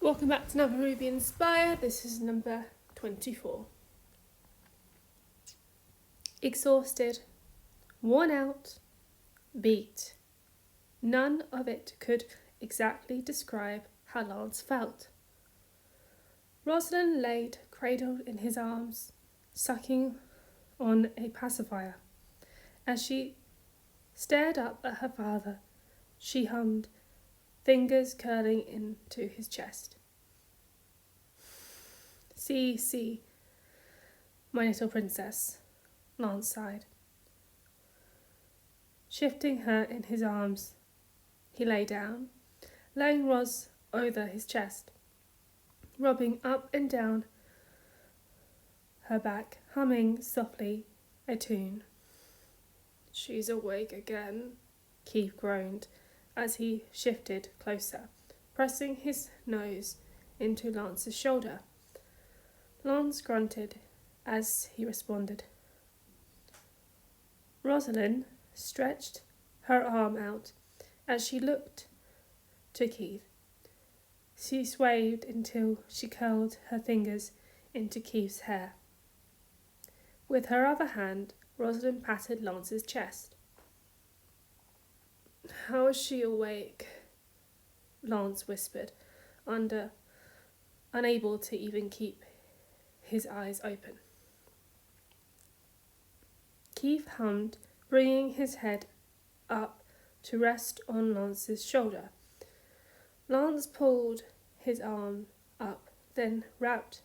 Welcome back to another Ruby Inspire. This is number 24. Exhausted, worn out, beat. None of it could exactly describe how Lance felt. Rosalind laid cradled in his arms, sucking on a pacifier. As she stared up at her father, she hummed, fingers curling into his chest. See, my little princess, Lance sighed. Shifting her in his arms, he lay down, laying Ros over his chest, rubbing up and down her back, humming softly a tune. She's awake again, Keith groaned as he shifted closer, pressing his nose into Lance's shoulder. Lance grunted as he responded. Rosalind stretched her arm out as she looked to Keith. She swayed until she curled her fingers into Keith's hair. With her other hand, Rosalind patted Lance's chest. "How is she awake?" Lance whispered, unable to even keep his eyes open. Keith hummed, bringing his head up to rest on Lance's shoulder. Lance pulled his arm up, then wrapped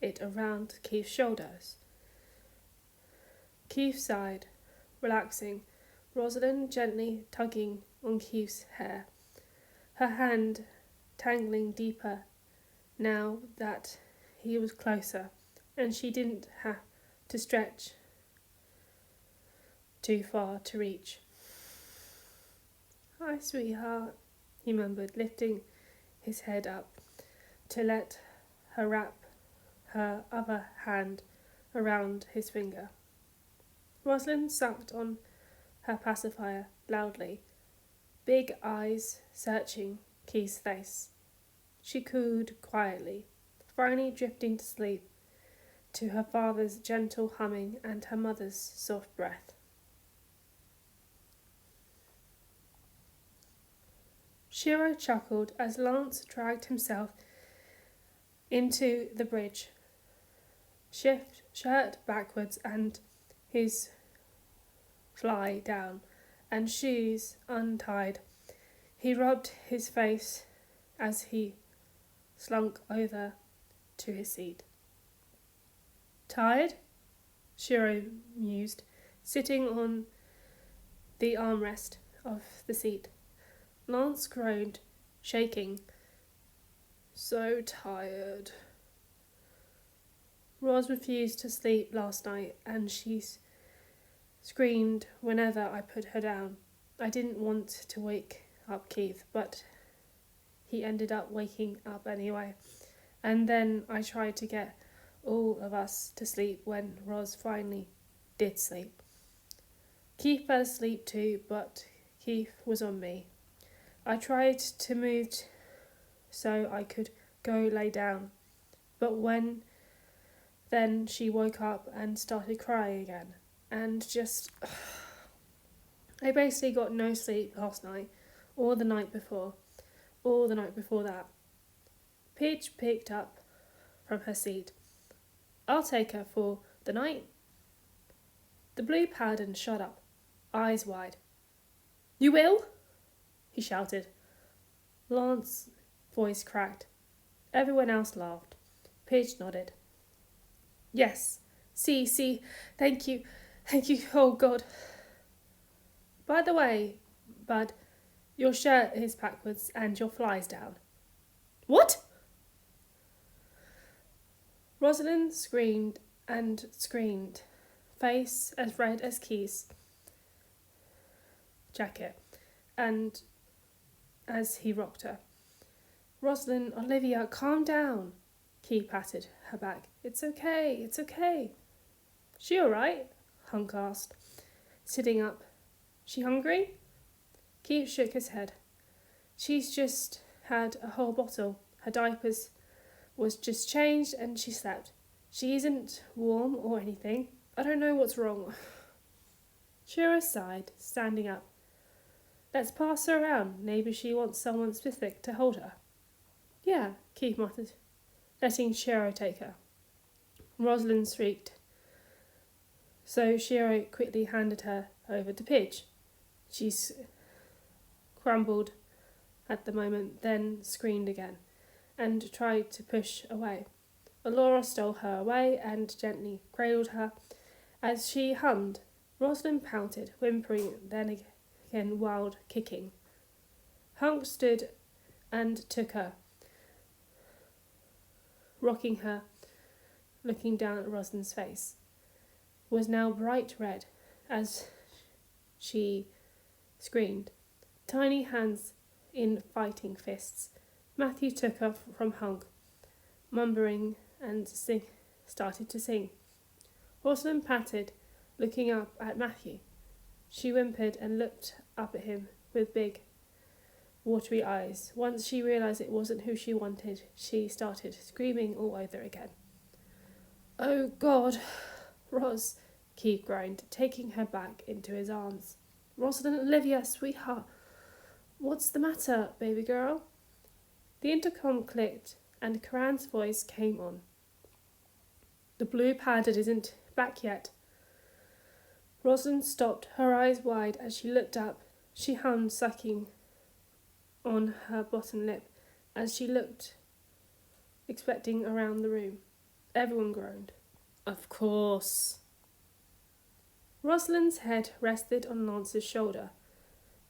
it around Keith's shoulders. Keith sighed, relaxing, Rosalind gently tugging on Keith's hair, her hand tangling deeper now that he was closer, and she didn't have to stretch too far to reach. "Hi, sweetheart," he murmured, lifting his head up to let her wrap her other hand around his finger. Rosalind sucked on her pacifier loudly, big eyes searching Keith's face. She cooed quietly, finally drifting to sleep to her father's gentle humming and her mother's soft breath. Shiro chuckled as Lance dragged himself into the bridge, shirt backwards and his fly down, and shoes untied. He rubbed his face as he slunk over to his seat. "Tired?" Shiro mused, sitting on the armrest of the seat. Lance groaned, shaking. "So tired." Ros refused to sleep last night, and she screamed whenever I put her down. I didn't want to wake up Keith, but he ended up waking up anyway. And then I tried to get all of us to sleep when Ros finally did sleep. Keith fell asleep too, but Keith was on me. I tried to move so I could go lay down, but then she woke up and started crying again, and I basically got no sleep last night, or the night before, or the night before that. Peach picked up from her seat. "I'll take her for the night." The blue paladin shot up, eyes wide. "You will?" he shouted. Lance's voice cracked. Everyone else laughed. Peach nodded. "Yes, see, thank you, oh God. By the way, bud, your shirt is backwards and your fly's down." "What?" Rosalind screamed and screamed, face as red as Keith's jacket, and as he rocked her. "Rosalind, Olivia, calm down." Keith patted her back. It's okay. "She all right?" Hunk asked, sitting up. "She hungry?" Keith shook his head. "She's just had a whole bottle. Her diapers was just changed and she slept. She isn't warm or anything. I don't know what's wrong. Shira sighed, standing up. Let's pass her around. Maybe she wants someone specific to hold her. Yeah, Keith muttered, letting Shiro take her. Rosalind shrieked. So Shiro quickly handed her over to Pidge. She crumbled at the moment, then screamed again, and tried to push away. Alora stole her away and gently cradled her as she hummed. Rosalind pouted, whimpering, then again wild kicking. Hunk stood and took her, rocking her, looking down at Rosalind's face. Was now bright red as she screamed, tiny hands in fighting fists. Matthew took her from Hunk, mumbling, and started to sing. Rosalind patted, looking up at Matthew. She whimpered and looked up at him with big, watery eyes. Once she realised it wasn't who she wanted, she started screaming all over again. Oh, God, Ros, Keith groaned, taking her back into his arms. Rosalind, Olivia, sweetheart, what's the matter, baby girl? The intercom clicked and Karan's voice came on. The blue padded isn't back yet. Rosalind stopped, her eyes wide as she looked up. She hummed, sucking on her bottom lip as she looked, expecting around the room. Everyone groaned. Of course. Rosalind's head rested on Lance's shoulder,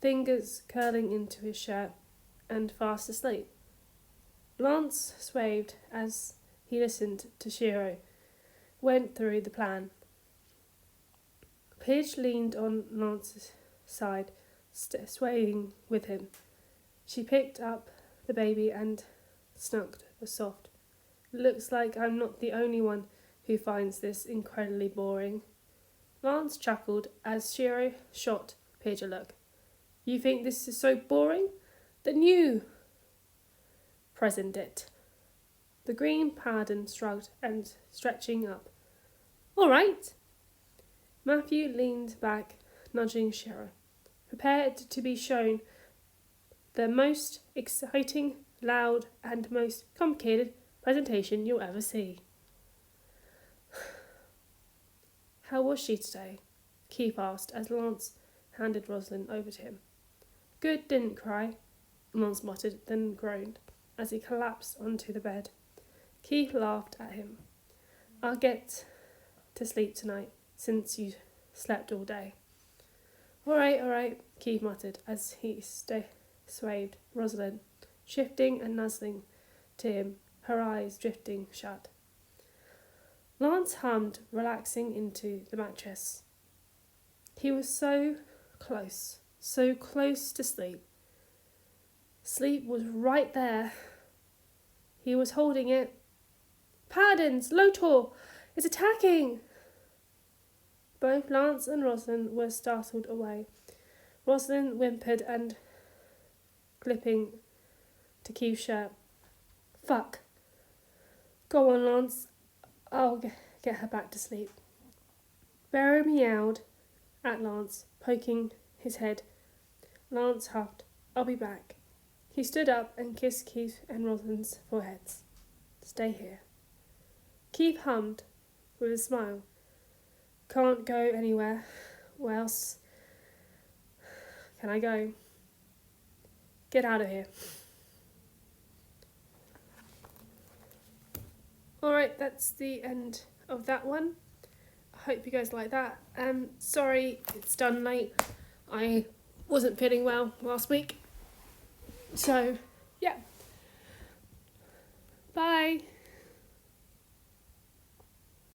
fingers curling into his shirt, and fast asleep. Lance swayed as he listened to Shiro, went through the plan. Pidge leaned on Lance's side, swaying with him. She picked up the baby and snugged a soft. Looks like I'm not the only one who finds this incredibly boring. Lance chuckled as Shiro shot Pidge a look. You think this is so boring? Then you present it. The green paladin shrugged and stretching up. All right. Matthew leaned back, nudging Shiro, prepared to be shown the most exciting, loud, and most complicated presentation you'll ever see. How was she today? Keith asked as Lance handed Rosalind over to him. Good, didn't cry, Lance muttered, then groaned as he collapsed onto the bed. Keith laughed at him. I'll get to sleep tonight, since you slept all day. All right, Keith muttered as he swayed Rosalind, shifting and nuzzling to him, her eyes drifting shut. Lance hummed, relaxing into the mattress. He was so close to sleep. Sleep was right there. He was holding it. Paladins, Lotor, it's attacking! Both Lance and Rosalind were startled away. Rosalind whimpered and clipping to Keith's shirt. Fuck. Go on, Lance. I'll get her back to sleep. Barrow meowed at Lance, poking his head. Lance huffed. I'll be back. He stood up and kissed Keith and Rosalind's foreheads. Stay here. Keith hummed with a smile. Can't go anywhere. Where else can I go? Get out of here. Alright, that's the end of that one. I hope you guys like that. Sorry it's done late. I wasn't feeling well last week. So, yeah. Bye.